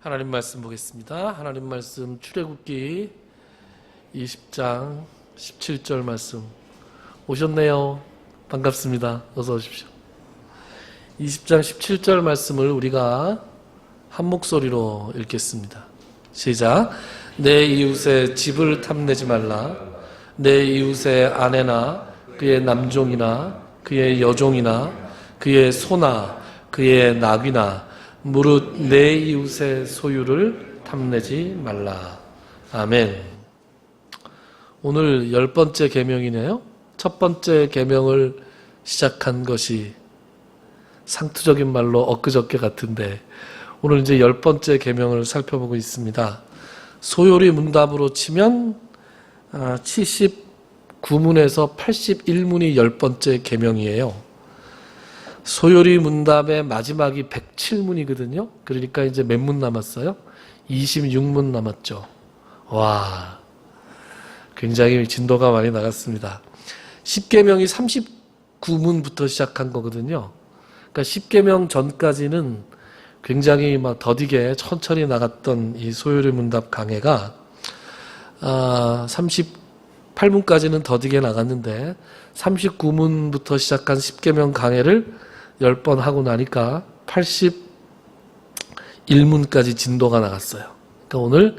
하나님 말씀 보겠습니다. 하나님 말씀 출애굽기 20장 17절 말씀 오셨네요. 반갑습니다. 어서 오십시오. 20장 17절 말씀을 우리가 한 목소리로 읽겠습니다. 시작. 내 이웃의 집을 탐내지 말라. 내 이웃의 아내나 그의 남종이나 그의 여종이나 그의 소나 그의 낙이나 무릇 내 이웃의 소유를 탐내지 말라. 아멘. 오늘 10번째 계명이네요. 첫 번째 계명을 시작한 것이 상투적인 말로 엊그저께 같은데 오늘 이제 10번째 계명을 살펴보고 있습니다. 소요리 문답으로 치면 79문에서 81문이 10번째 계명이에요. 소요리 문답의 마지막이 107문이거든요. 그러니까 이제 몇 문 남았어요? 26문 남았죠. 와, 굉장히 진도가 많이 나갔습니다. 10계명이 39문부터 시작한 거거든요. 그러니까 10계명 전까지는 굉장히 막 더디게 천천히 나갔던 이 소요리 문답 강해가 38문까지는 더디게 나갔는데 39문부터 시작한 10계명 강해를 10번 하고 나니까 81문까지 진도가 나갔어요. 그러니까 오늘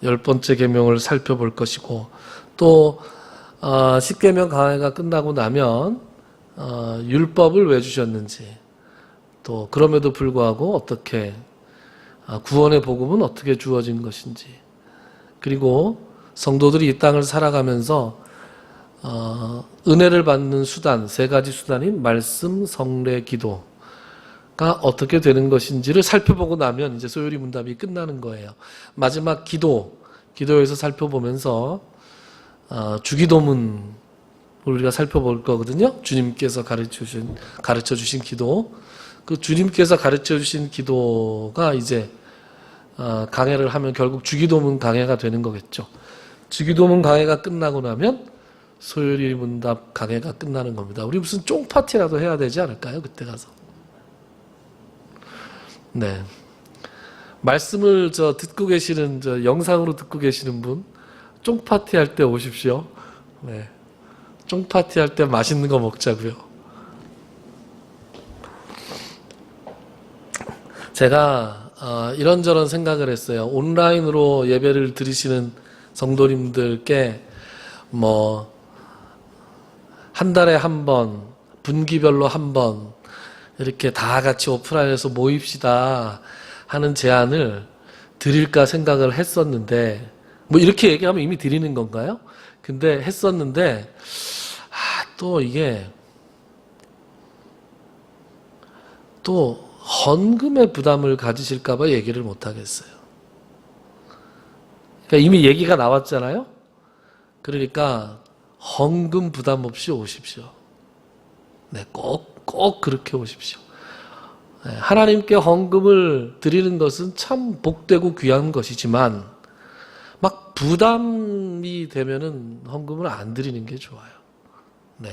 10번째 계명을 살펴볼 것이고 또 10계명 강해가 끝나고 나면 율법을 왜 주셨는지 또 그럼에도 불구하고 어떻게 구원의 복음은 어떻게 주어진 것인지 그리고 성도들이 이 땅을 살아가면서 은혜를 받는 수단, 세 가지 수단인 말씀, 성례, 기도가 어떻게 되는 것인지를 살펴보고 나면 이제 소요리 문답이 끝나는 거예요. 마지막 기도에서 살펴보면서 주기도문을 우리가 살펴볼 거거든요. 주님께서 가르쳐 주신 기도. 그 주님께서 가르쳐 주신 기도가 이제 강해를 하면 결국 주기도문 강해가 되는 거겠죠. 주기도문 강해가 끝나고 나면 소요리 문답 강해가 끝나는 겁니다. 우리 무슨 쫑파티라도 해야 되지 않을까요? 그때 가서. 네. 말씀을 듣고 계시는, 영상으로 듣고 계시는 분, 쫑파티 할 때 오십시오. 네. 쫑파티 할 때 맛있는 거 먹자고요. 제가, 이런저런 생각을 했어요. 온라인으로 예배를 드리시는 성도님들께 한 달에 한 번, 분기별로 한 번, 이렇게 다 같이 오프라인에서 모입시다 하는 제안을 드릴까 생각을 했었는데, 이렇게 얘기하면 이미 드리는 건가요? 근데 했었는데, 또 이게, 또 헌금의 부담을 가지실까봐 얘기를 못 하겠어요. 그러니까 이미 얘기가 나왔잖아요? 그러니까, 헌금 부담 없이 오십시오. 네, 꼭 그렇게 오십시오. 네, 하나님께 헌금을 드리는 것은 참 복되고 귀한 것이지만 막 부담이 되면은 헌금을 안 드리는 게 좋아요. 네,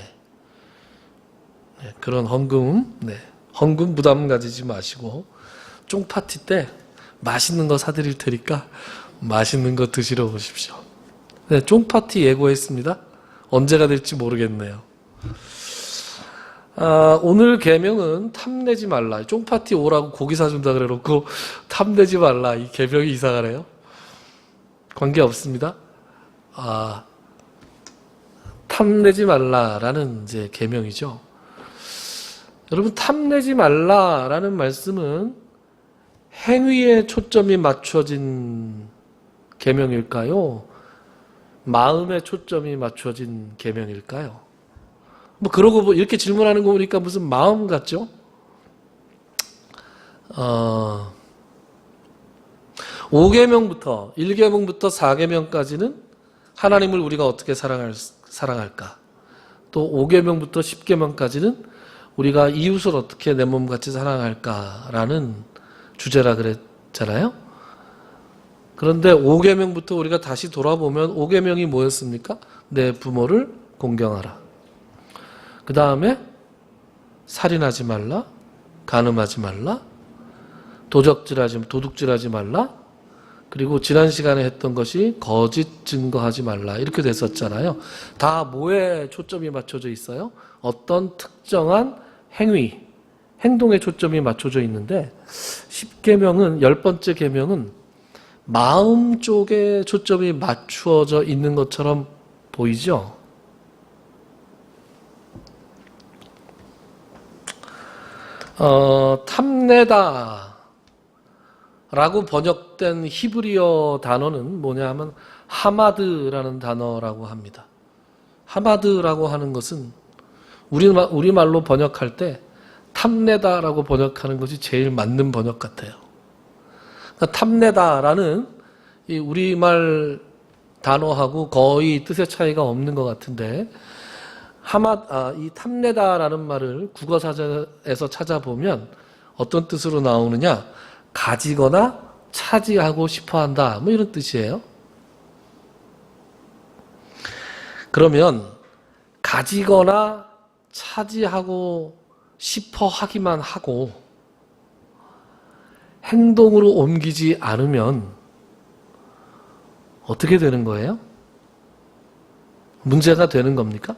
그런 헌금 부담 가지지 마시고 쫑파티 때 맛있는 거 사드릴 테니까 맛있는 거 드시러 오십시오. 네, 쫑파티 예고했습니다. 언제가 될지 모르겠네요. 오늘 계명은 탐내지 말라. 쫑파티 오라고 고기 사준다 그래놓고 탐내지 말라. 이 계명이 이상하네요. 관계 없습니다. 탐내지 말라라는 이제 계명이죠. 여러분, 탐내지 말라라는 말씀은 행위에 초점이 맞춰진 계명일까요? 마음에 초점이 맞춰진 계명일까요? 그러고 이렇게 질문하는 거 보니까 무슨 마음 같죠? 5계명부터 1계명부터 4계명까지는 하나님을 우리가 어떻게 사랑할까? 또 5계명부터 10계명까지는 우리가 이웃을 어떻게 내 몸같이 사랑할까라는 주제라 그랬잖아요. 그런데 5계명부터 우리가 다시 돌아보면 5계명이 뭐였습니까? 내 부모를 공경하라. 그 다음에 살인하지 말라, 간음하지 말라, 도둑질하지 말라. 그리고 지난 시간에 했던 것이 거짓 증거하지 말라. 이렇게 됐었잖아요. 다 뭐에 초점이 맞춰져 있어요? 어떤 특정한 행동에 초점이 맞춰져 있는데 10계명은 10번째 계명은 마음 쪽에 초점이 맞추어져 있는 것처럼 보이죠? 탐내다 라고 번역된 히브리어 단어는 뭐냐 하면 하마드라는 단어라고 합니다. 하마드라고 하는 것은 우리말로 번역할 때 탐내다라고 번역하는 것이 제일 맞는 번역 같아요. 그러니까 탐내다라는 이 우리말 단어하고 거의 뜻의 차이가 없는 것 같은데 이 탐내다라는 말을 국어사전에서 찾아보면 어떤 뜻으로 나오느냐? 가지거나 차지하고 싶어한다. 뭐 이런 뜻이에요. 그러면 가지거나 차지하고 싶어 하기만 하고 행동으로 옮기지 않으면 어떻게 되는 거예요? 문제가 되는 겁니까?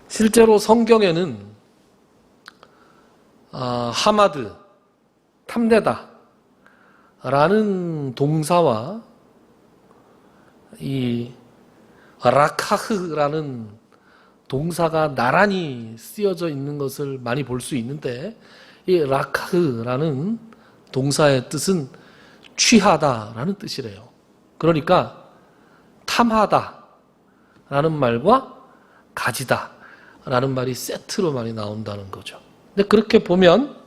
실제로 성경에는 하마드, 탐내다 라는 동사와 이 라카흐라는 동사가 나란히 쓰여져 있는 것을 많이 볼 수 있는데 이 라카흐라는 동사의 뜻은 취하다라는 뜻이래요. 그러니까 탐하다라는 말과 가지다라는 말이 세트로 많이 나온다는 거죠. 근데 그렇게 보면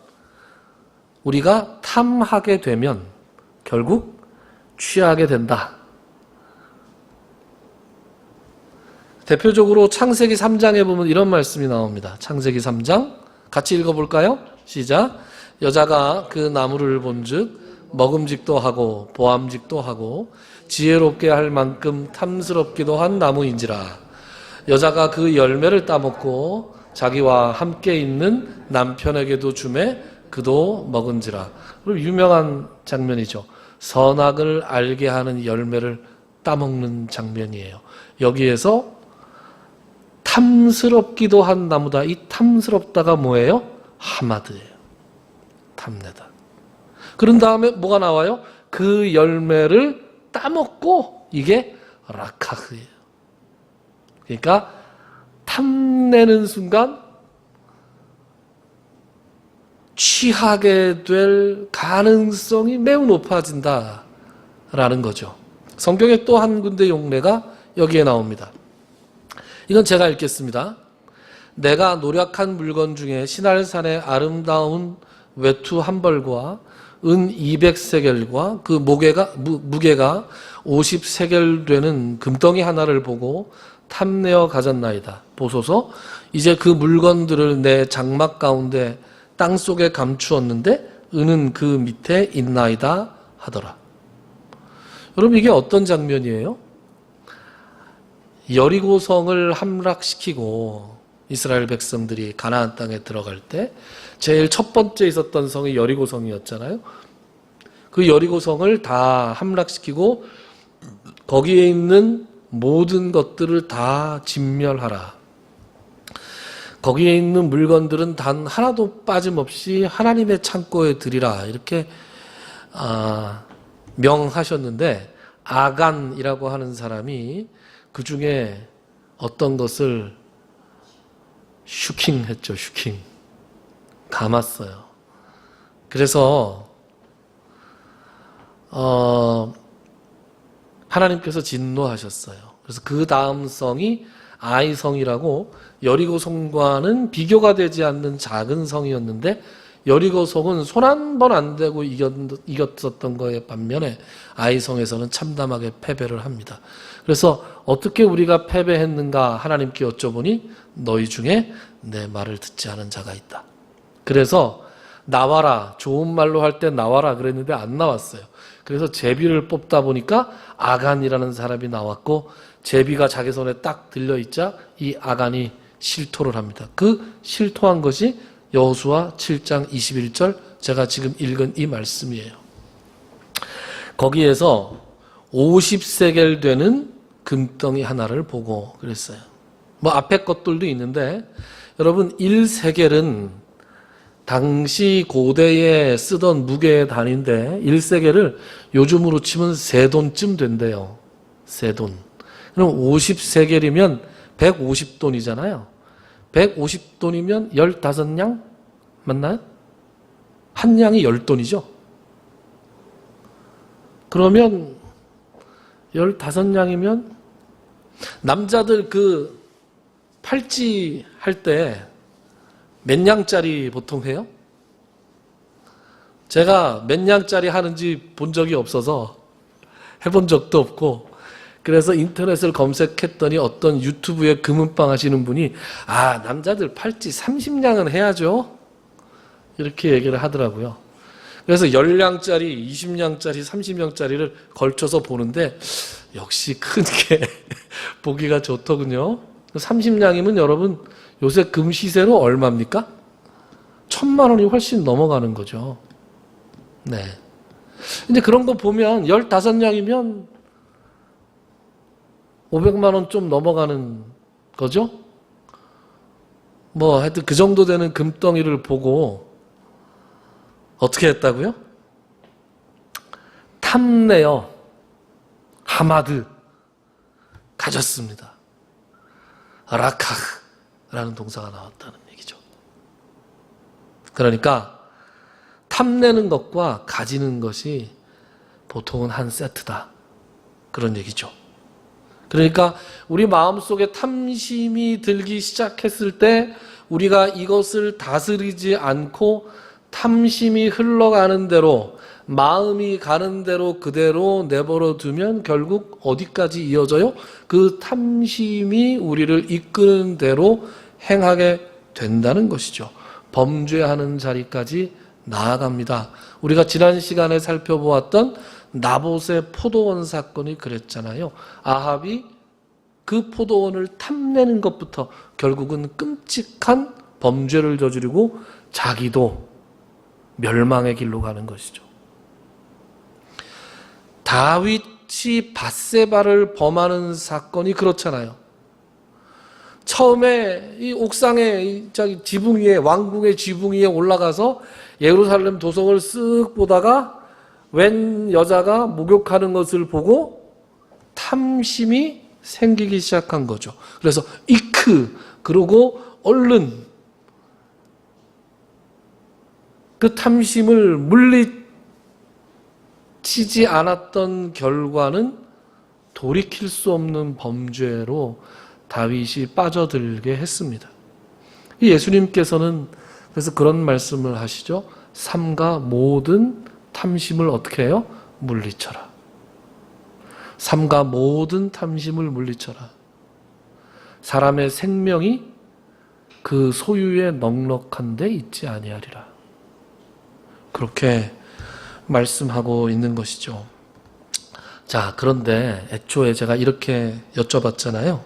우리가 탐하게 되면 결국 취하게 된다. 대표적으로 창세기 3장에 보면 이런 말씀이 나옵니다. 창세기 3장 같이 읽어볼까요? 시작. 여자가 그 나무를 본즉 먹음직도 하고 보암직도 하고 지혜롭게 할 만큼 탐스럽기도 한 나무인지라. 여자가 그 열매를 따먹고 자기와 함께 있는 남편에게도 주매 그도 먹은지라. 그리고 유명한 장면이죠. 선악을 알게 하는 열매를 따먹는 장면이에요. 여기에서 탐스럽기도 한 나무다. 이 탐스럽다가 뭐예요? 하마드예요. 탐내다. 그런 다음에 뭐가 나와요? 그 열매를 따먹고 이게 라카흐예요. 그러니까 탐내는 순간 취하게 될 가능성이 매우 높아진다라는 거죠. 성경에 또 한 군데 용례가 여기에 나옵니다. 이건 제가 읽겠습니다. 내가 노력한 물건 중에 시날산의 아름다운 외투 한 벌과 은 200세겔과 그 무게가 50세겔 되는 금덩이 하나를 보고 탐내어 가졌나이다. 보소서, 이제 그 물건들을 내 장막 가운데 땅속에 감추었는데 은은 그 밑에 있나이다 하더라. 여러분, 이게 어떤 장면이에요? 여리고성을 함락시키고 이스라엘 백성들이 가나안 땅에 들어갈 때 제일 첫 번째 있었던 성이 여리고성이었잖아요. 그 여리고성을 다 함락시키고 거기에 있는 모든 것들을 다 진멸하라. 거기에 있는 물건들은 단 하나도 빠짐없이 하나님의 창고에 드리라. 이렇게 명하셨는데 아간이라고 하는 사람이 그 중에 어떤 것을 슈킹했죠. 슈킹. 감았어요. 그래서 하나님께서 진노하셨어요. 그래서 그 다음 성이 아이성이라고 여리고성과는 비교가 되지 않는 작은 성이었는데 여리고성은 손 한 번 안 대고 이겼었던 거에 반면에 아이성에서는 참담하게 패배를 합니다. 그래서 어떻게 우리가 패배했는가 하나님께 여쭤보니 너희 중에 내 말을 듣지 않은 자가 있다. 그래서 나와라, 좋은 말로 할 때 나와라 그랬는데 안 나왔어요. 그래서 제비를 뽑다 보니까 아간이라는 사람이 나왔고 제비가 자기 손에 딱 들려있자 이 아간이 실토를 합니다. 그 실토한 것이 여호수아 7장 21절 제가 지금 읽은 이 말씀이에요. 거기에서 50세겔 되는 금덩이 하나를 보고 그랬어요. 뭐 앞에 것들도 있는데 여러분 1세겔은 당시 고대에 쓰던 무게의 단위인데 1세겔을 요즘으로 치면 세돈쯤 된대요. 세돈. 그럼 50세겔이면 150돈이잖아요. 150돈이면 15냥? 맞나요? 한 냥이 10돈이죠. 그러면 15냥이면 남자들 그 팔찌 할 때 몇 냥짜리 보통 해요? 제가 몇 냥짜리 하는지 본 적이 없어서 해본 적도 없고 그래서 인터넷을 검색했더니 어떤 유튜브에 금은방 하시는 분이 남자들 팔찌 30냥은 해야죠. 이렇게 얘기를 하더라고요. 그래서 10냥짜리, 20냥짜리, 30냥짜리를 걸쳐서 보는데 역시 큰 게 보기가 좋더군요. 30냥이면 여러분 요새 금 시세로 얼마입니까? 1,000만 원이 훨씬 넘어가는 거죠. 네. 근데 그런 거 보면 15냥이면 500만 원 좀 넘어가는 거죠? 뭐 하여튼 그 정도 되는 금덩이를 보고 어떻게 했다고요? 탐내어 하마드 가졌습니다. 라카라는 동사가 나왔다는 얘기죠. 그러니까 탐내는 것과 가지는 것이 보통은 한 세트다. 그런 얘기죠. 그러니까 우리 마음속에 탐심이 들기 시작했을 때 우리가 이것을 다스리지 않고 탐심이 흘러가는 대로 마음이 가는 대로 그대로 내버려 두면 결국 어디까지 이어져요? 그 탐심이 우리를 이끄는 대로 행하게 된다는 것이죠. 범죄하는 자리까지 나아갑니다. 우리가 지난 시간에 살펴보았던 나봇의 포도원 사건이 그랬잖아요. 아합이 그 포도원을 탐내는 것부터 결국은 끔찍한 범죄를 저지르고 자기도 멸망의 길로 가는 것이죠. 다윗이 밧세바를 범하는 사건이 그렇잖아요. 처음에 이 옥상에 지붕 위에 왕궁의 지붕 위에 올라가서 예루살렘 도성을 쓱 보다가 웬 여자가 목욕하는 것을 보고 탐심이 생기기 시작한 거죠. 그래서 그러고 얼른 그 탐심을 물리치지 않았던 결과는 돌이킬 수 없는 범죄로 다윗이 빠져들게 했습니다. 예수님께서는 그래서 그런 말씀을 하시죠. 삼가 모든 탐심을 어떻게 해요? 물리쳐라. 삼가 모든 탐심을 물리쳐라. 사람의 생명이 그 소유에 넉넉한 데 있지 아니하리라. 그렇게 말씀하고 있는 것이죠. 자, 그런데 애초에 제가 이렇게 여쭤봤잖아요.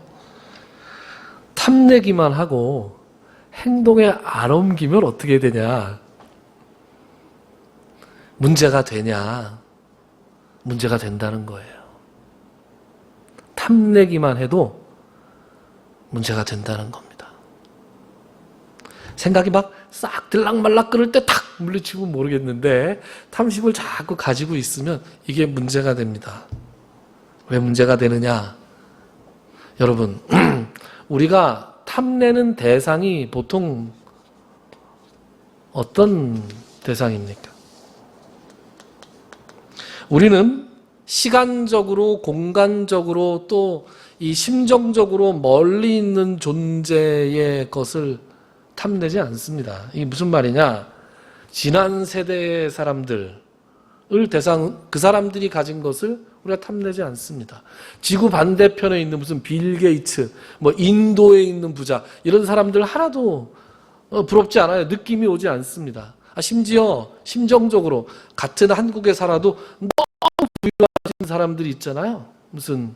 탐내기만 하고 행동에 안 옮기면 어떻게 되냐? 문제가 되냐? 문제가 된다는 거예요. 탐내기만 해도 문제가 된다는 겁니다. 생각이 막 싹 들락말락 끓을 때 탁 물리치고 모르겠는데 탐심을 자꾸 가지고 있으면 이게 문제가 됩니다. 왜 문제가 되느냐? 여러분, 우리가 탐내는 대상이 보통 어떤 대상입니까? 우리는 시간적으로, 공간적으로 또 이 심정적으로 멀리 있는 존재의 것을 탐내지 않습니다. 이게 무슨 말이냐? 지난 세대의 사람들을 그 사람들이 가진 것을 우리가 탐내지 않습니다. 지구 반대편에 있는 무슨 빌 게이츠, 뭐 인도에 있는 부자, 이런 사람들 하나도 부럽지 않아요. 느낌이 오지 않습니다. 심지어 심정적으로 같은 한국에 살아도 너무 부유하신 사람들이 있잖아요. 무슨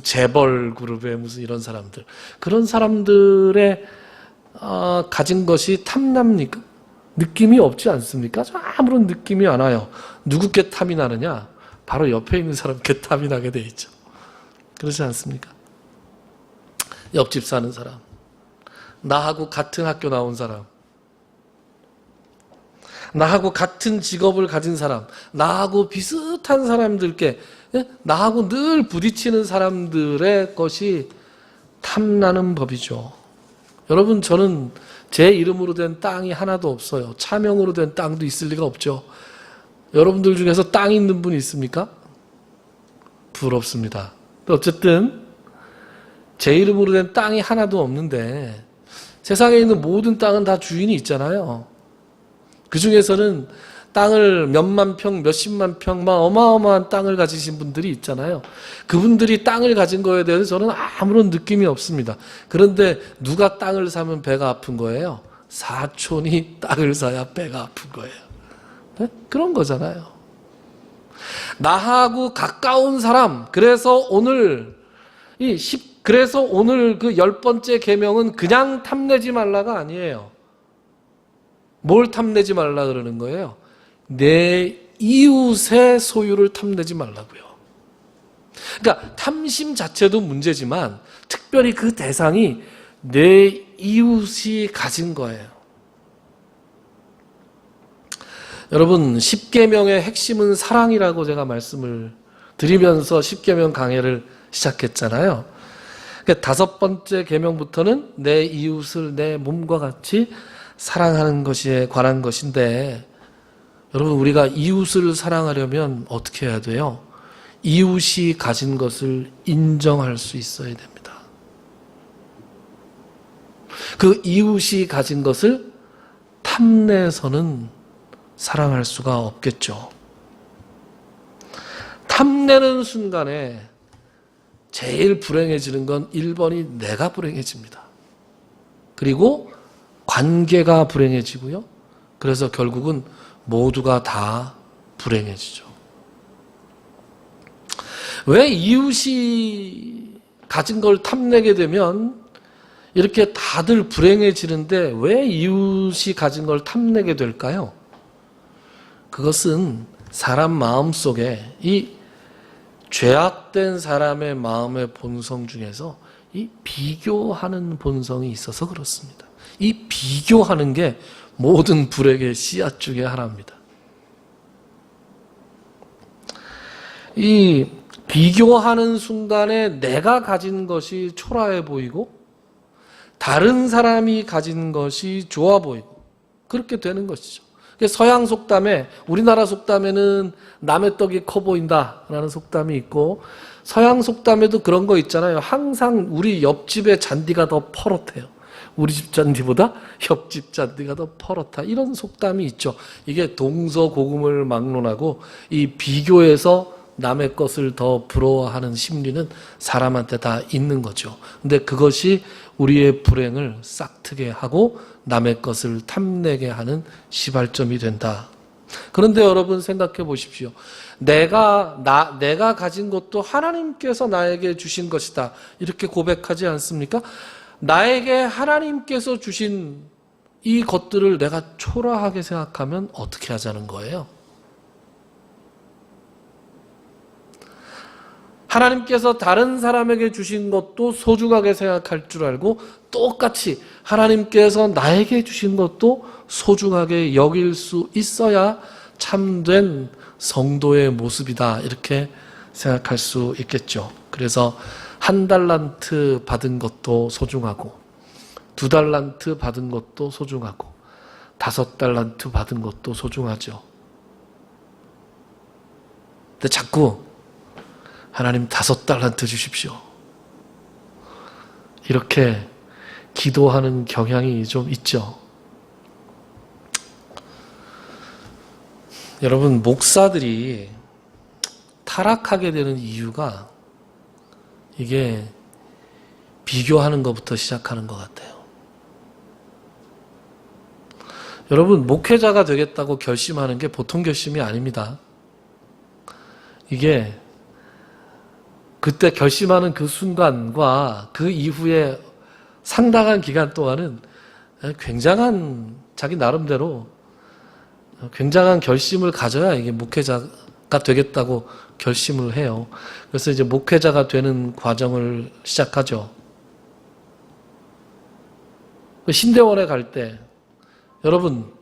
재벌 그룹의 무슨 이런 사람들. 그런 사람들의 가진 것이 탐납니까? 느낌이 없지 않습니까? 아무런 느낌이 안 와요. 누구께 탐이 나느냐? 바로 옆에 있는 사람께 탐이 나게 돼 있죠. 그렇지 않습니까? 옆집 사는 사람, 나하고 같은 학교 나온 사람, 나하고 같은 직업을 가진 사람, 나하고 비슷한 사람들께, 나하고 늘 부딪히는 사람들의 것이 탐나는 법이죠. 여러분, 저는 제 이름으로 된 땅이 하나도 없어요. 차명으로 된 땅도 있을 리가 없죠. 여러분들 중에서 땅 있는 분 있습니까? 부럽습니다. 어쨌든 제 이름으로 된 땅이 하나도 없는데 세상에 있는 모든 땅은 다 주인이 있잖아요. 그 중에서는 땅을 몇만 평, 몇십만 평, 막 어마어마한 땅을 가지신 분들이 있잖아요. 그분들이 땅을 가진 거에 대해서 저는 아무런 느낌이 없습니다. 그런데 누가 땅을 사면 배가 아픈 거예요? 사촌이 땅을 사야 배가 아픈 거예요. 네? 그런 거잖아요. 나하고 가까운 사람. 그래서 오늘 그 10번째 계명은 그냥 탐내지 말라가 아니에요. 뭘 탐내지 말라 그러는 거예요? 내 이웃의 소유를 탐내지 말라고요. 그러니까 탐심 자체도 문제지만 특별히 그 대상이 내 이웃이 가진 거예요. 여러분, 10계명의 핵심은 사랑이라고 제가 말씀을 드리면서 10계명 강해를 시작했잖아요. 그러니까 5번째 계명부터는 내 이웃을 내 몸과 같이 사랑하는 것에 관한 것인데, 여러분, 우리가 이웃을 사랑하려면 어떻게 해야 돼요? 이웃이 가진 것을 인정할 수 있어야 됩니다. 그 이웃이 가진 것을 탐내서는 사랑할 수가 없겠죠. 탐내는 순간에 제일 불행해지는 건 1번이 내가 불행해집니다. 그리고 관계가 불행해지고요. 그래서 결국은 모두가 다 불행해지죠. 왜 이웃이 가진 걸 탐내게 되면 이렇게 다들 불행해지는데 왜 이웃이 가진 걸 탐내게 될까요? 그것은 사람 마음속에 이 죄악된 사람의 마음의 본성 중에서 이 비교하는 본성이 있어서 그렇습니다. 이 비교하는 게 모든 불행의 씨앗 중에 하나입니다. 이 비교하는 순간에 내가 가진 것이 초라해 보이고 다른 사람이 가진 것이 좋아 보이고 그렇게 되는 것이죠. 서양 속담에, 우리나라 속담에는 남의 떡이 커 보인다라는 속담이 있고 서양 속담에도 그런 거 있잖아요. 항상 우리 옆집의 잔디가 더 퍼렇대요. 우리 집 잔디보다 옆집 잔디가 더 퍼렇다. 이런 속담이 있죠. 이게 동서고금을 막론하고 이 비교해서 남의 것을 더 부러워하는 심리는 사람한테 다 있는 거죠. 근데 그것이 우리의 불행을 싹트게 하고 남의 것을 탐내게 하는 시발점이 된다. 그런데 여러분 생각해 보십시오. 내가 가진 것도 하나님께서 나에게 주신 것이다. 이렇게 고백하지 않습니까? 나에게 하나님께서 주신 이 것들을 내가 초라하게 생각하면 어떻게 하자는 거예요? 하나님께서 다른 사람에게 주신 것도 소중하게 생각할 줄 알고 똑같이 하나님께서 나에게 주신 것도 소중하게 여길 수 있어야 참된 성도의 모습이다. 이렇게 생각할 수 있겠죠. 그래서 1달란트 받은 것도 소중하고 2달란트 받은 것도 소중하고 5달란트 받은 것도 소중하죠. 근데 자꾸 하나님 5달란트 주십시오. 이렇게 기도하는 경향이 좀 있죠. 여러분, 목사들이 타락하게 되는 이유가 이게 비교하는 것부터 시작하는 것 같아요. 여러분, 목회자가 되겠다고 결심하는 게 보통 결심이 아닙니다. 이게 그때 결심하는 그 순간과 그 이후에 상당한 기간 동안은 굉장한 자기 나름대로 굉장한 결심을 가져야 이게 목회자가 되겠다고 결심을 해요. 그래서 이제 목회자가 되는 과정을 시작하죠. 신대원에 갈 때 여러분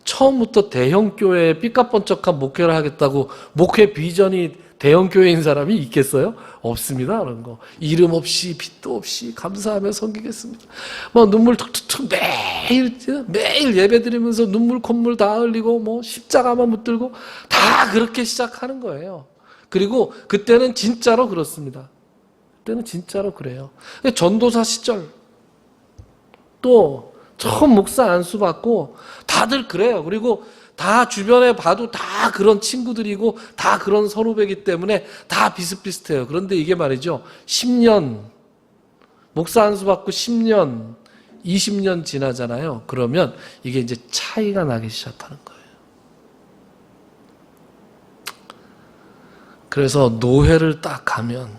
처음부터 대형 교회에 삐까뻔쩍한 목회를 하겠다고 목회 비전이 대형 교회인 사람이 있겠어요? 없습니다. 그런 거. 이름 없이 빚도 없이 감사하며 섬기겠습니다. 뭐 눈물 툭툭툭 매일 예배 드리면서 눈물 콧물 다 흘리고 뭐 십자가만 붙들고 다 그렇게 시작하는 거예요. 그리고 그때는 진짜로 그렇습니다. 그때는 진짜로 그래요. 전도사 시절 또 처음 목사 안수 받고 다들 그래요. 그리고 다 주변에 봐도 다 그런 친구들이고 다 그런 선후배이기 때문에 다 비슷비슷해요. 그런데 이게 말이죠. 10년 목사 안수 받고 10년 20년 지나잖아요. 그러면 이게 이제 차이가 나기 시작하는 거예요. 그래서 노회를 딱 가면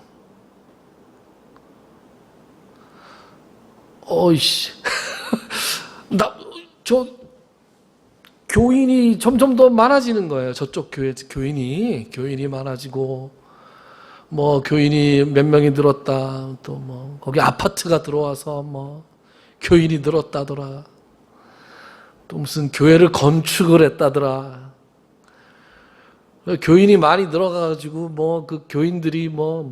어이씨 교인이 점점 더 많아지는 거예요. 저쪽 교인이 많아지고, 뭐, 교인이 몇 명이 늘었다. 또 뭐, 거기 아파트가 들어와서 뭐, 교인이 늘었다더라. 또 무슨 교회를 건축을 했다더라. 교인이 많이 늘어가가지고, 뭐, 그 교인들이 뭐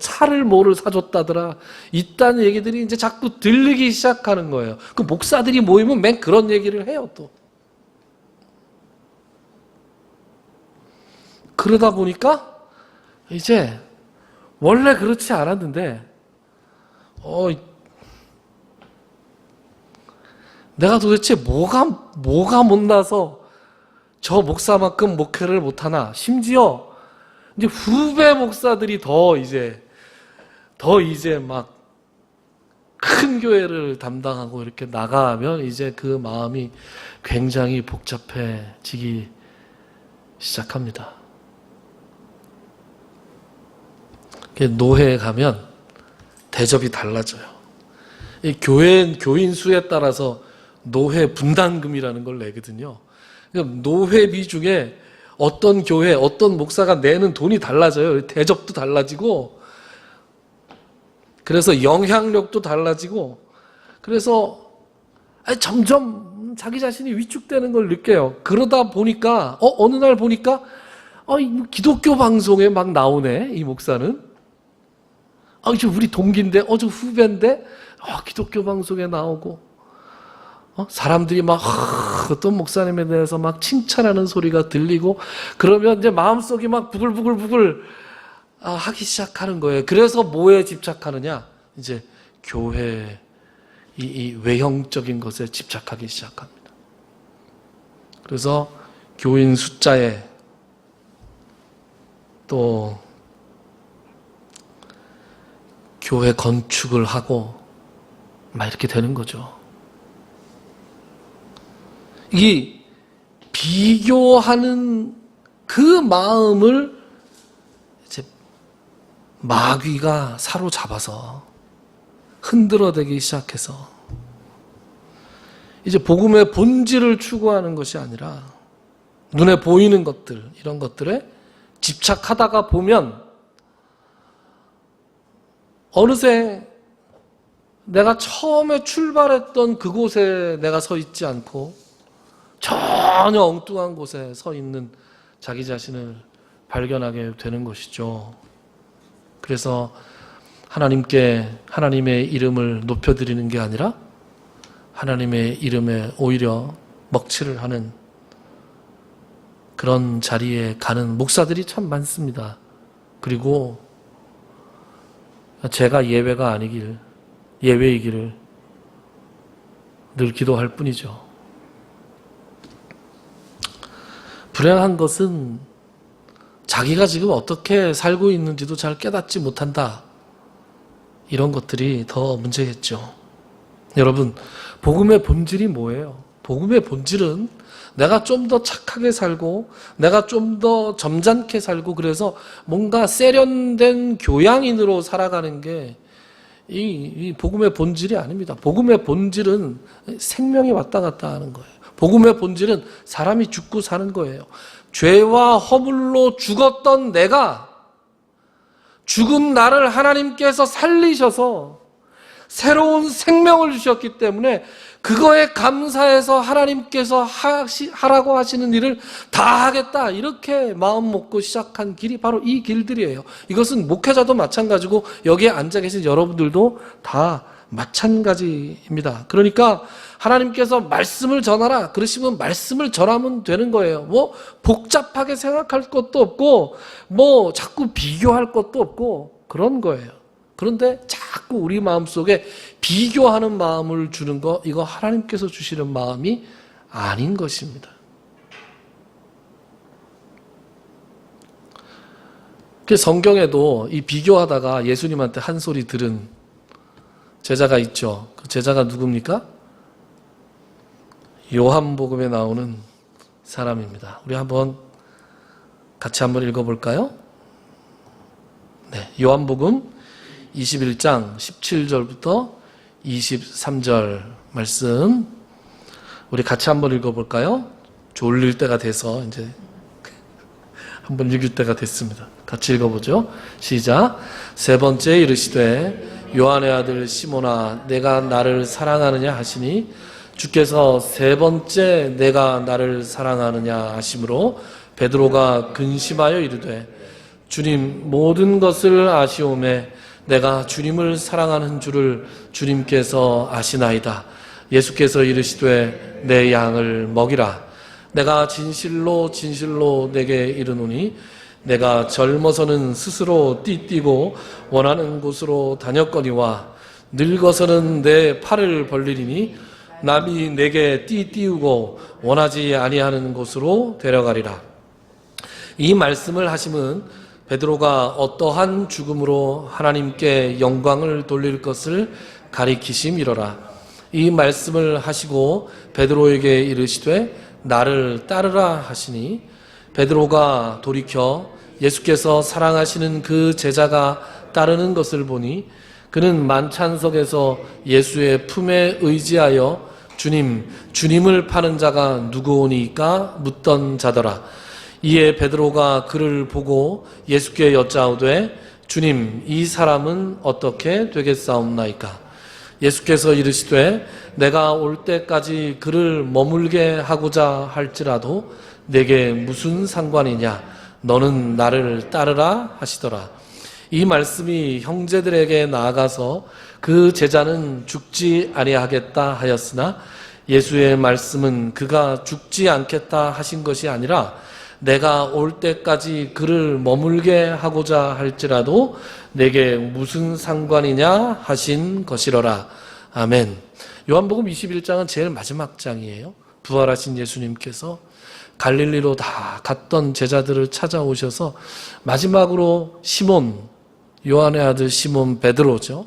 차를 뭐를 사줬다더라. 이딴 얘기들이 이제 자꾸 들리기 시작하는 거예요. 그 목사들이 모이면 맨 그런 얘기를 해요, 또. 그러다 보니까 이제 원래 그렇지 않았는데 내가 도대체 뭐가 못나서 저 목사만큼 목회를 못하나. 심지어 이제 후배 목사들이 더 이제 막 큰 교회를 담당하고 이렇게 나가면 이제 그 마음이 굉장히 복잡해지기 시작합니다. 노회에 가면 대접이 달라져요. 이 교인 수에 따라서 노회 분담금이라는 걸 내거든요. 노회비 중에 어떤 교회, 어떤 목사가 내는 돈이 달라져요. 대접도 달라지고, 그래서 영향력도 달라지고, 그래서 점점 자기 자신이 위축되는 걸 느껴요. 그러다 보니까, 어느 날 보니까, 기독교 방송에 막 나오네, 이 목사는. 이제 우리 동기인데, 저 후배인데, 기독교 방송에 나오고, 사람들이 막, 어떤 목사님에 대해서 막 칭찬하는 소리가 들리고, 그러면 이제 마음속이 막 부글부글 하기 시작하는 거예요. 그래서 뭐에 집착하느냐? 이제 교회, 이 외형적인 것에 집착하기 시작합니다. 그래서 교인 숫자에 또 교회 건축을 하고 막 이렇게 되는 거죠. 이 비교하는 그 마음을 이제 마귀가 사로잡아서 흔들어대기 시작해서 이제 복음의 본질을 추구하는 것이 아니라 눈에 보이는 것들, 이런 것들에 집착하다가 보면 어느새 내가 처음에 출발했던 그곳에 내가 서 있지 않고 전혀 엉뚱한 곳에 서 있는 자기 자신을 발견하게 되는 것이죠. 그래서 하나님의 이름을 높여드리는 게 아니라 하나님의 이름에 오히려 먹칠을 하는 그런 자리에 가는 목사들이 참 많습니다. 그리고 제가 예외이기를 늘 기도할 뿐이죠. 불행한 것은 자기가 지금 어떻게 살고 있는지도 잘 깨닫지 못한다. 이런 것들이 더 문제겠죠. 여러분, 복음의 본질이 뭐예요? 복음의 본질은 내가 좀 더 착하게 살고 내가 좀 더 점잖게 살고 그래서 뭔가 세련된 교양인으로 살아가는 게 이 복음의 본질이 아닙니다. 복음의 본질은 생명이 왔다 갔다 하는 거예요. 복음의 본질은 사람이 죽고 사는 거예요. 죄와 허물로 죽었던 내가 죽은 나를 하나님께서 살리셔서 새로운 생명을 주셨기 때문에 그거에 감사해서 하나님께서 하라고 하시는 일을 다 하겠다, 이렇게 마음 먹고 시작한 길이 바로 이 길들이에요. 이것은 목회자도 마찬가지고 여기에 앉아 계신 여러분들도 다 마찬가지입니다. 그러니까 하나님께서 말씀을 전하라 그러시면 말씀을 전하면 되는 거예요. 뭐 복잡하게 생각할 것도 없고 뭐 자꾸 비교할 것도 없고 그런 거예요. 그런데 자꾸 우리 마음속에 비교하는 마음을 주는 거, 이거 하나님께서 주시는 마음이 아닌 것입니다. 성경에도 이 비교하다가 예수님한테 한 소리 들은 제자가 있죠. 그 제자가 누굽니까? 요한복음에 나오는 사람입니다. 우리 같이 한번 읽어볼까요? 네, 요한복음 21장 17절부터 23절 말씀 우리 같이 한번 읽어볼까요? 졸릴 때가 돼서 이제 한번 읽을 때가 됐습니다. 같이 읽어보죠. 시작. 세 번째 이르시되 요한의 아들 시몬아 내가 나를 사랑하느냐 하시니 주께서 세 번째 내가 나를 사랑하느냐 하심으로 베드로가 근심하여 이르되 주님 모든 것을 아시오매 내가 주님을 사랑하는 줄을 주님께서 아시나이다. 예수께서 이르시되 내 양을 먹이라. 내가 진실로 진실로 내게 이르노니 내가 젊어서는 스스로 띠뛰고 원하는 곳으로 다녔거니와 늙어서는 내 팔을 벌리리니 남이 내게 띠띠우고 원하지 아니하는 곳으로 데려가리라. 이 말씀을 하심은 베드로가 어떠한 죽음으로 하나님께 영광을 돌릴 것을 가리키심이로라. 이 말씀을 하시고 베드로에게 이르시되 나를 따르라 하시니 베드로가 돌이켜 예수께서 사랑하시는 그 제자가 따르는 것을 보니 그는 만찬석에서 예수의 품에 의지하여 주님을 파는 자가 누구오니까 묻던 자더라. 이에 베드로가 그를 보고 예수께 여짜오되 주님 이 사람은 어떻게 되겠사옵나이까? 예수께서 이르시되 내가 올 때까지 그를 머물게 하고자 할지라도 내게 무슨 상관이냐? 너는 나를 따르라 하시더라. 이 말씀이 형제들에게 나아가서 그 제자는 죽지 아니하겠다 하였으나 예수의 말씀은 그가 죽지 않겠다 하신 것이 아니라 내가 올 때까지 그를 머물게 하고자 할지라도 내게 무슨 상관이냐 하신 것이로라. 아멘. 요한복음 21장은 제일 마지막 장이에요. 부활하신 예수님께서 갈릴리로 다 갔던 제자들을 찾아오셔서 마지막으로 시몬, 요한의 아들 시몬 베드로죠.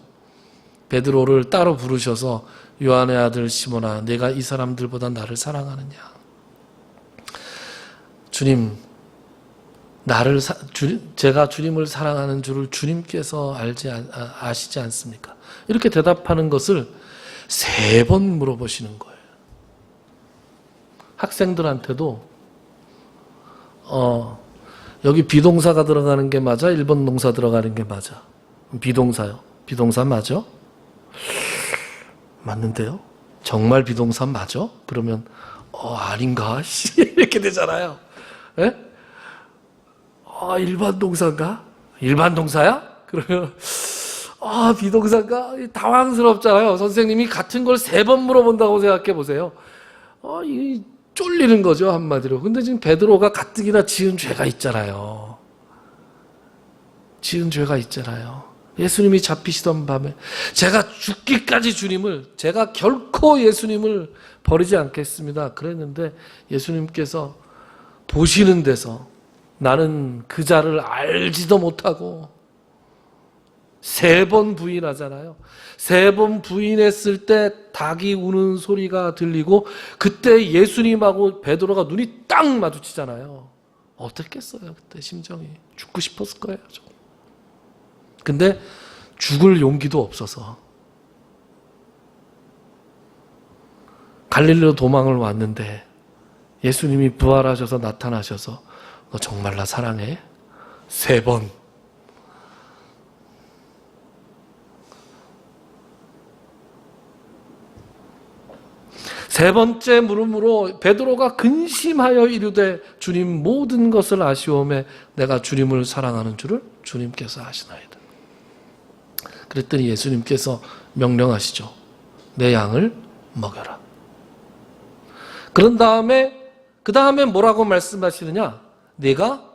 베드로를 따로 부르셔서 요한의 아들 시몬아 내가 이 사람들보다 나를 사랑하느냐? 주님, 제가 주님을 사랑하는 줄을 주님께서 아시지 않습니까? 이렇게 대답하는 것을 3번 물어보시는 거예요. 학생들한테도 여기 비동사가 들어가는 게 맞아? 1번 동사 들어가는 게 맞아? 비동사요. 비동사 맞아? 맞는데요? 정말 비동사 맞아? 그러면 아닌가? 이렇게 되잖아요. 예? 일반 동사인가? 일반 동사야? 그러면 비동사인가? 당황스럽잖아요. 선생님이 같은 걸 3번 물어본다고 생각해 보세요. 이 쫄리는 거죠, 한마디로. 근데 지금 베드로가 가뜩이나 지은 죄가 있잖아요. 지은 죄가 있잖아요. 예수님이 잡히시던 밤에 제가 죽기까지 제가 결코 예수님을 버리지 않겠습니다. 그랬는데 예수님께서 보시는 데서 나는 그 자를 알지도 못하고 3번 부인하잖아요. 3번 부인했을 때 닭이 우는 소리가 들리고 그때 예수님하고 베드로가 눈이 딱 마주치잖아요. 어떻겠어요? 그때 심정이. 죽고 싶었을 거예요. 근데 죽을 용기도 없어서 갈릴리로 도망을 왔는데 예수님이 부활하셔서 나타나셔서 너 정말 나 사랑해? 3번. 세 번째 물음으로 베드로가 근심하여 이르되 주님 모든 것을 아시오매 내가 주님을 사랑하는 줄을 주님께서 아시나이다. 그랬더니 예수님께서 명령하시죠. 내 양을 먹여라. 그런 다음에 그 다음에 뭐라고 말씀하시느냐? 네가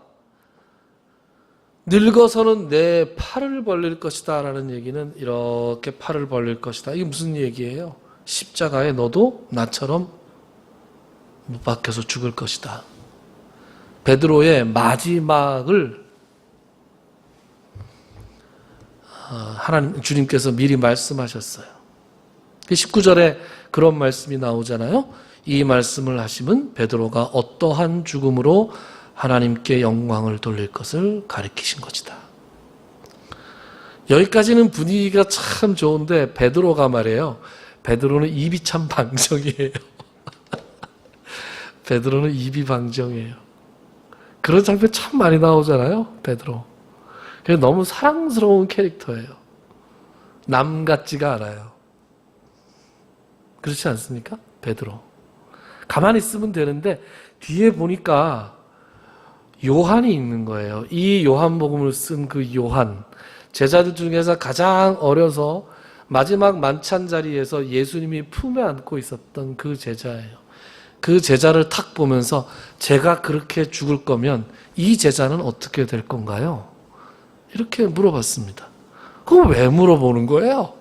늙어서는 내 팔을 벌릴 것이다 라는 얘기는 이렇게 팔을 벌릴 것이다. 이게 무슨 얘기예요? 십자가에 너도 나처럼 못 박혀서 죽을 것이다. 베드로의 마지막을 하나님 주님께서 미리 말씀하셨어요. 19절에 그런 말씀이 나오잖아요. 이 말씀을 하시면 베드로가 어떠한 죽음으로 하나님께 영광을 돌릴 것을 가리키신 것이다. 여기까지는 분위기가 참 좋은데 베드로가 말이에요. 베드로는 입이 참 방정이에요. 베드로는 입이 방정이에요. 그런 장면 참 많이 나오잖아요. 베드로. 그래서 너무 사랑스러운 캐릭터예요. 남 같지가 않아요. 그렇지 않습니까? 베드로. 가만히 있으면 되는데 뒤에 보니까 요한이 있는 거예요. 이 요한복음을 쓴 그 요한. 제자들 중에서 가장 어려서 마지막 만찬 자리에서 예수님이 품에 안고 있었던 그 제자예요. 그 제자를 탁 보면서 제가 그렇게 죽을 거면 이 제자는 어떻게 될 건가요? 이렇게 물어봤습니다. 그럼 왜 물어보는 거예요?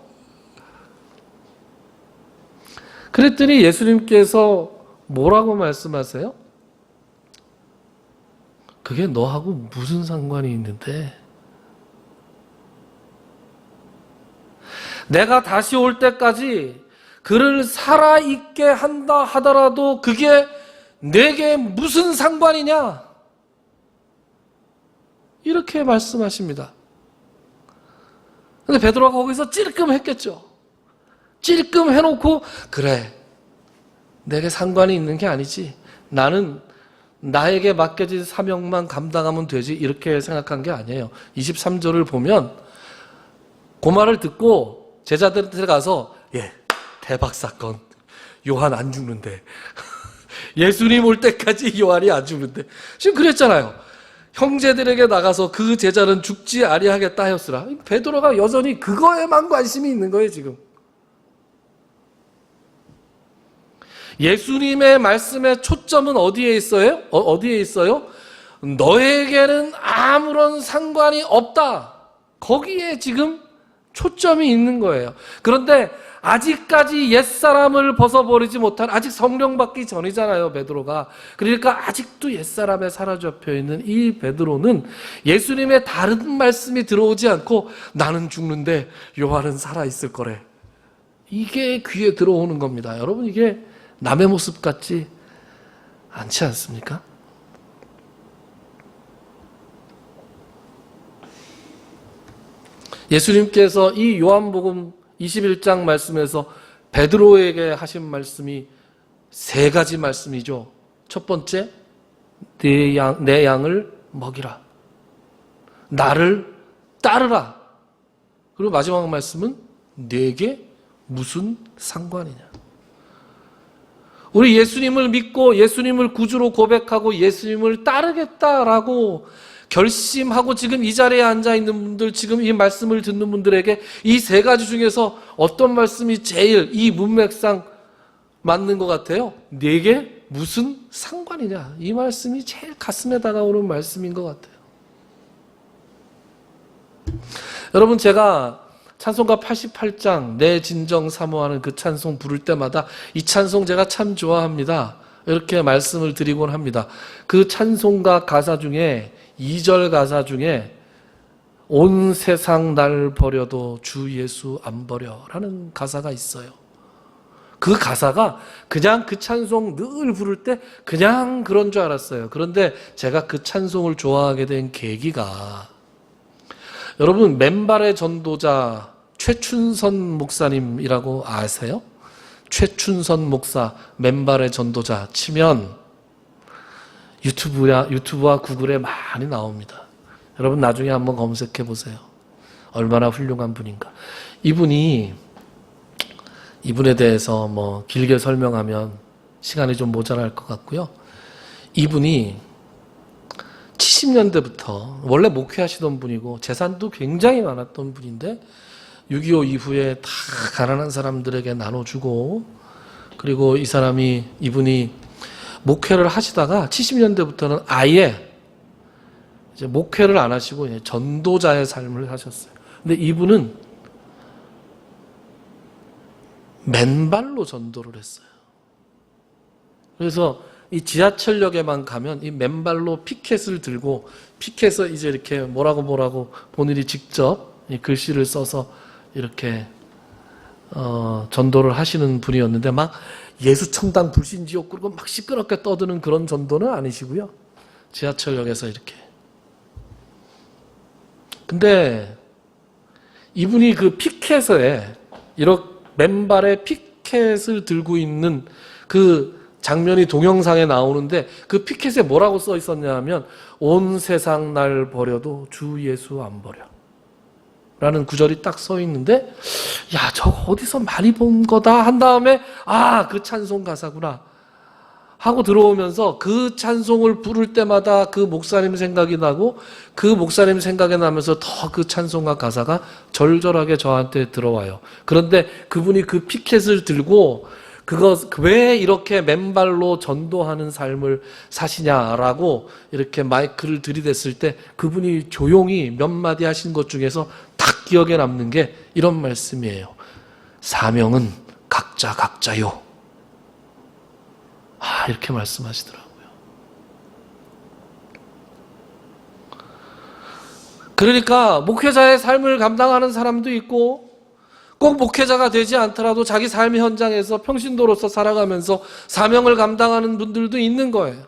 그랬더니 예수님께서 뭐라고 말씀하세요? 그게 너하고 무슨 상관이 있는데? 내가 다시 올 때까지 그를 살아있게 한다 하더라도 그게 내게 무슨 상관이냐? 이렇게 말씀하십니다. 근데 베드로가 거기서 찔끔했겠죠. 찔끔해놓고 그래, 내게 상관이 있는 게 아니지. 나는 나에게 맡겨진 사명만 감당하면 되지. 이렇게 생각한 게 아니에요. 23절을 보면 그 말을 듣고 제자들한테 가서 대박 사건. 요한 안 죽는데. 예수님 올 때까지 요한이 안 죽는데. 지금 그랬잖아요. 형제들에게 나가서 그 제자는 죽지 아니하겠다 하였으라. 베드로가 여전히 그거에만 관심이 있는 거예요, 지금. 예수님의 말씀의 초점은 어디에 있어요? 어디에 있어요? 너에게는 아무런 상관이 없다. 거기에 지금 초점이 있는 거예요. 그런데 아직까지 옛사람을 벗어버리지 못한, 아직 성령 받기 전이잖아요, 베드로가. 그러니까 아직도 옛사람에 사로잡혀 있는 이 베드로는 예수님의 다른 말씀이 들어오지 않고 나는 죽는데 요한은 살아있을 거래. 이게 귀에 들어오는 겁니다. 여러분, 이게 남의 모습 같지 않지 않습니까? 예수님께서 이 요한복음 21장 말씀에서 베드로에게 하신 말씀이 3가지 말씀이죠. 첫 번째, 내 양을 먹이라. 나를 따르라. 그리고 마지막 말씀은 내게 무슨 상관이냐. 우리 예수님을 믿고 예수님을 구주로 고백하고 예수님을 따르겠다라고 결심하고 지금 이 자리에 앉아있는 분들, 지금 이 말씀을 듣는 분들에게 이 3가지 중에서 어떤 말씀이 제일 이 문맥상 맞는 것 같아요? 내게 무슨 상관이냐? 이 말씀이 제일 가슴에 다가오는 말씀인 것 같아요. 여러분, 제가 찬송가 88장 내 진정 사모하는 그 찬송 부를 때마다 이 찬송 제가 참 좋아합니다. 이렇게 말씀을 드리곤 합니다. 그 찬송가 가사 중에 2절 가사 중에 온 세상 날 버려도 주 예수 안 버려라는 가사가 있어요. 그 가사가 그냥 그 찬송 늘 부를 때 그냥 그런 줄 알았어요. 그런데 제가 그 찬송을 좋아하게 된 계기가, 여러분 맨발의 전도자 최춘선 목사님이라고 아세요? 최춘선 목사 맨발의 전도자 치면 유튜브와 구글에 많이 나옵니다. 여러분 나중에 한번 검색해 보세요. 얼마나 훌륭한 분인가. 이분에 대해서 뭐 길게 설명하면 시간이 좀 모자랄 것 같고요. 이분이 70년대부터 원래 목회하시던 분이고 재산도 굉장히 많았던 분인데 6.25 이후에 다 가난한 사람들에게 나눠주고, 그리고 이분이 목회를 하시다가 70년대부터는 아예 이제 목회를 안 하시고 전도자의 삶을 하셨어요. 근데 이분은 맨발로 전도를 했어요. 그래서 이 지하철역에만 가면 이 맨발로 피켓을 들고, 피켓에 이제 이렇게 뭐라고 본인이 직접 이 글씨를 써서 이렇게 전도를 하시는 분이었는데, 막 예수천당 불신지옥 그리고 막 시끄럽게 떠드는 그런 전도는 아니시고요. 지하철역에서 이렇게. 근데 이분이 그 피켓에 이렇게 맨발에 피켓을 들고 있는 그 장면이 동영상에 나오는데, 그 피켓에 뭐라고 써 있었냐 하면 온 세상 날 버려도 주 예수 안 버려 라는 구절이 딱 써 있는데, 야, 저거 어디서 많이 본 거다 한 다음에, 아, 그 찬송 가사구나 하고 들어오면서 그 찬송을 부를 때마다 그 목사님 생각이 나고, 그 목사님 생각이 나면서 더 그 찬송과 가사가 절절하게 저한테 들어와요. 그런데 그분이 그 피켓을 들고 왜 이렇게 맨발로 전도하는 삶을 사시냐라고 이렇게 마이크를 들이댔을 때 그분이 조용히 몇 마디 하신 것 중에서 딱 기억에 남는 게 이런 말씀이에요. 사명은 각자요. 이렇게 말씀하시더라고요. 그러니까 목회자의 삶을 감당하는 사람도 있고, 꼭 목회자가 되지 않더라도 자기 삶의 현장에서 평신도로서 살아가면서 사명을 감당하는 분들도 있는 거예요.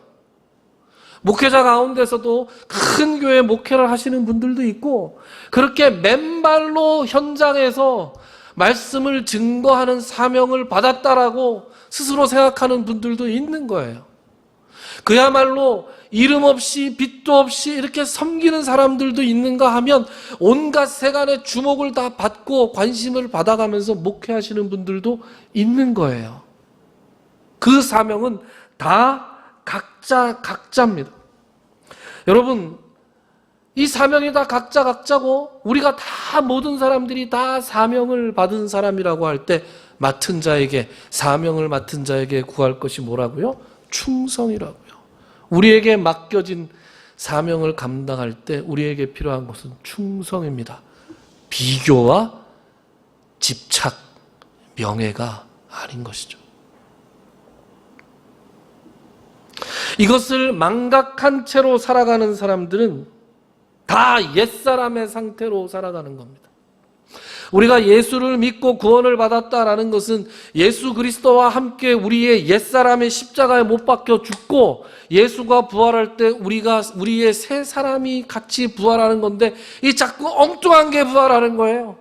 목회자 가운데서도 큰 교회 목회를 하시는 분들도 있고, 그렇게 맨발로 현장에서 말씀을 증거하는 사명을 받았다라고 스스로 생각하는 분들도 있는 거예요. 그야말로 이름 없이 빛도 없이 이렇게 섬기는 사람들도 있는가 하면 온갖 세간의 주목을 다 받고 관심을 받아가면서 목회하시는 분들도 있는 거예요. 그 사명은 다 각자입니다. 여러분, 이 사명이 다 각자고 우리가 다 모든 사람들이 다 사명을 받은 사람이라고 할 때 사명을 맡은 자에게 구할 것이 뭐라고요? 충성이라고요. 우리에게 맡겨진 사명을 감당할 때 우리에게 필요한 것은 충성입니다. 비교와 집착, 명예가 아닌 것이죠. 이것을 망각한 채로 살아가는 사람들은 다 옛사람의 상태로 살아가는 겁니다. 우리가 예수를 믿고 구원을 받았다라는 것은 예수 그리스도와 함께 우리의 옛사람의 십자가에 못 박혀 죽고 예수가 부활할 때 우리의 새 사람이 같이 부활하는 건데, 이 자꾸 엉뚱한 게 부활하는 거예요.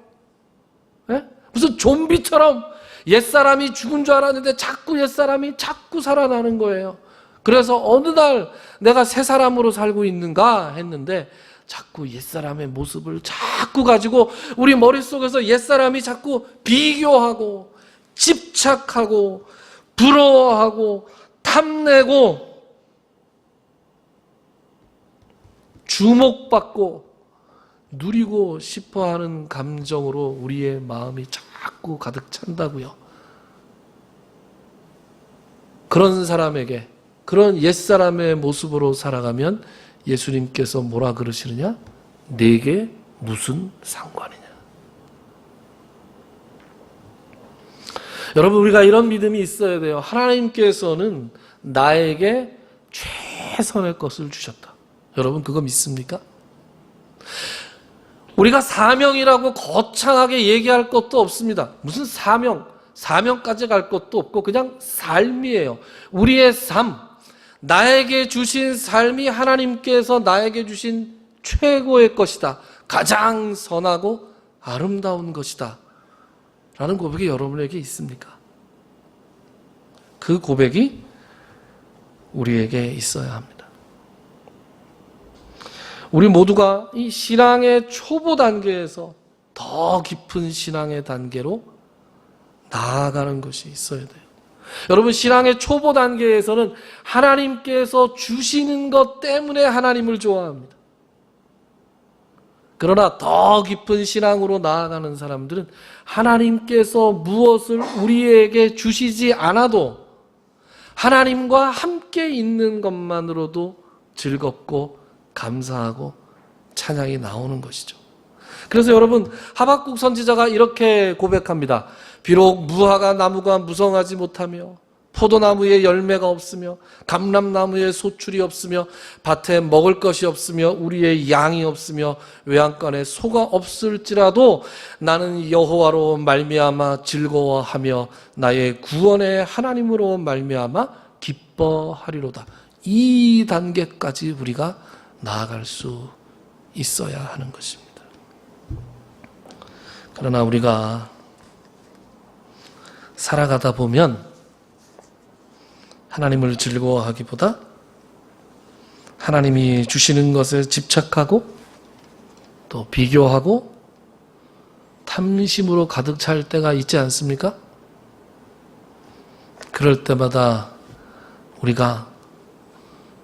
네? 무슨 좀비처럼 옛사람이 죽은 줄 알았는데 자꾸 옛사람이 자꾸 살아나는 거예요. 그래서 어느 날 내가 새 사람으로 살고 있는가 했는데 자꾸 옛사람의 모습을 자꾸 가지고 우리 머릿속에서 옛사람이 자꾸 비교하고 집착하고 부러워하고 탐내고 주목받고 누리고 싶어하는 감정으로 우리의 마음이 자꾸 가득 찬다고요. 그런 사람에게, 그런 옛사람의 모습으로 살아가면 예수님께서 뭐라 그러시느냐? 내게 무슨 상관이냐? 여러분, 우리가 이런 믿음이 있어야 돼요. 하나님께서는 나에게 최선의 것을 주셨다. 여러분, 그거 믿습니까? 우리가 사명이라고 거창하게 얘기할 것도 없습니다. 무슨 사명까지 갈 것도 없고 그냥 삶이에요. 우리의 삶, 나에게 주신 삶이 하나님께서 나에게 주신 최고의 것이다. 가장 선하고 아름다운 것이다. 라는 고백이 여러분에게 있습니까? 그 고백이 우리에게 있어야 합니다. 우리 모두가 이 신앙의 초보 단계에서 더 깊은 신앙의 단계로 나아가는 것이 있어야 돼요. 여러분, 신앙의 초보 단계에서는 하나님께서 주시는 것 때문에 하나님을 좋아합니다. 그러나 더 깊은 신앙으로 나아가는 사람들은 하나님께서 무엇을 우리에게 주시지 않아도 하나님과 함께 있는 것만으로도 즐겁고 감사하고 찬양이 나오는 것이죠. 그래서 여러분, 하박국 선지자가 이렇게 고백합니다. 비록 무화과 나무가 무성하지 못하며 포도나무에 열매가 없으며 감람나무에 소출이 없으며 밭에 먹을 것이 없으며 우리의 양이 없으며 외양간에 소가 없을지라도 나는 여호와로 말미암아 즐거워하며 나의 구원의 하나님으로 말미암아 기뻐하리로다. 이 단계까지 우리가 나아갈 수 있어야 하는 것입니다. 그러나 우리가 살아가다 보면 하나님을 즐거워하기보다 하나님이 주시는 것에 집착하고 또 비교하고 탐심으로 가득 찰 때가 있지 않습니까? 그럴 때마다 우리가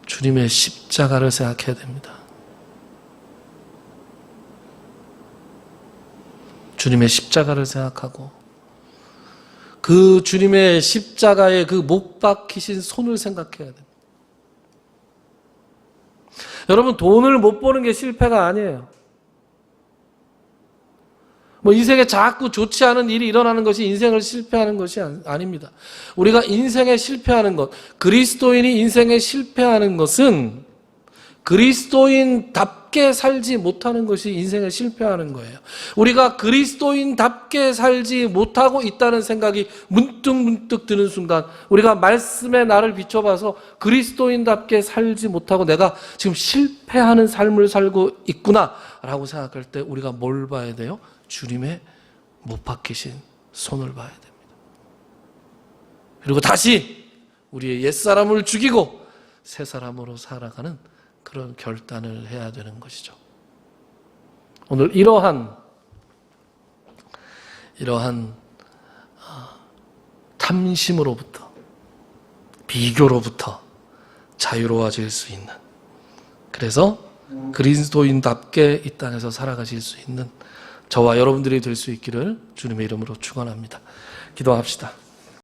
주님의 십자가를 생각해야 됩니다. 주님의 십자가를 생각하고 그 주님의 십자가의 그 못 박히신 손을 생각해야 됩니다. 여러분, 돈을 못 버는 게 실패가 아니에요. 인생에 자꾸 좋지 않은 일이 일어나는 것이 인생을 실패하는 것이 아닙니다. 우리가 인생에 실패하는 것, 그리스도인이 인생에 실패하는 것은 그리스도인답게 살지 못하는 것이 인생에 실패하는 거예요. 우리가 그리스도인답게 살지 못하고 있다는 생각이 문득 드는 순간 우리가 말씀의 나를 비춰봐서 그리스도인답게 살지 못하고 내가 지금 실패하는 삶을 살고 있구나라고 생각할 때 우리가 뭘 봐야 돼요? 주님의 못 박히신 손을 봐야 됩니다. 그리고 다시 우리의 옛사람을 죽이고 새 사람으로 살아가는 그런 결단을 해야 되는 것이죠. 오늘 이러한 탐심으로부터 비교로부터 자유로워질 수 있는, 그래서 그리스도인답게 이 땅에서 살아가실 수 있는 저와 여러분들이 될 수 있기를 주님의 이름으로 축원합니다. 기도합시다.